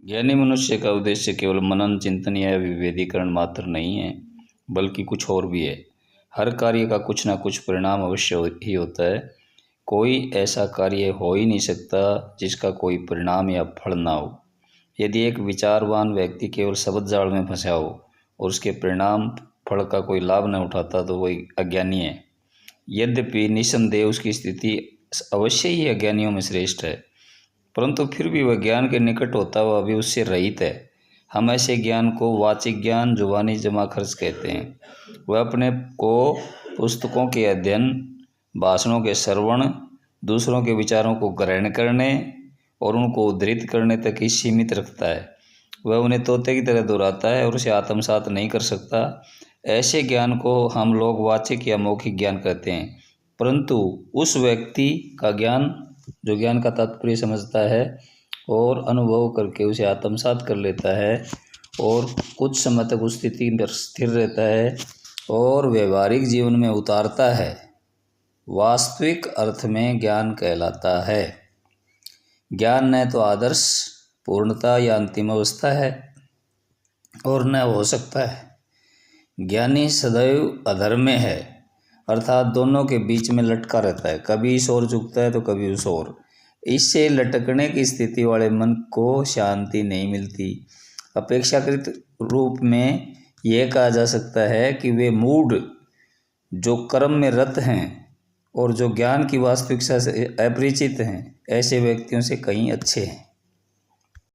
ज्ञानी मनुष्य का उद्देश्य केवल मनन चिंतन या विभेदीकरण मात्र नहीं है, बल्कि कुछ और भी है। हर कार्य का कुछ न कुछ परिणाम अवश्य ही होता है। कोई ऐसा कार्य हो ही नहीं सकता जिसका कोई परिणाम या फल ना हो। यदि एक विचारवान व्यक्ति केवल शब्द जाल में फंसा हो और उसके परिणाम फल का कोई लाभ न उठाता तो वही अज्ञानी है। यद्यपि निस्संदेह उसकी स्थिति अवश्य ही अज्ञानियों में श्रेष्ठ है, परंतु फिर भी वह ज्ञान के निकट होता हुआ अभी उससे रहित है। हम ऐसे ज्ञान को वाचिक ज्ञान जुबानी जमा खर्च कहते हैं। वह अपने को पुस्तकों के अध्ययन, भाषणों के श्रवण, दूसरों के विचारों को ग्रहण करने और उनको उद्धृत करने तक ही सीमित रखता है। वह उन्हें तोते की तरह दोहराता है और उसे आत्मसात नहीं कर सकता। ऐसे ज्ञान को हम लोग वाचिक या मौखिक ज्ञान कहते हैं, परंतु उस व्यक्ति का ज्ञान जो ज्ञान का तात्पर्य समझता है और अनुभव करके उसे आत्मसात कर लेता है और कुछ समय तक उस स्थिति में स्थिर रहता है और व्यवहारिक जीवन में उतारता है, वास्तविक अर्थ में ज्ञान कहलाता है। ज्ञान न तो आदर्श, पूर्णता या अंतिम अवस्था है और न हो सकता है। ज्ञानी सदैव अधर्म में है, अर्थात दोनों के बीच में लटका रहता है, कभी इस ओर झुकता है तो कभी उस ओर। इससे लटकने की स्थिति वाले मन को शांति नहीं मिलती। अपेक्षाकृत रूप में यह कहा जा सकता है कि वे मूढ़ जो कर्म में रत हैं और जो ज्ञान की वास्तविकता से अपरिचित हैं, ऐसे व्यक्तियों से कहीं अच्छे हैं।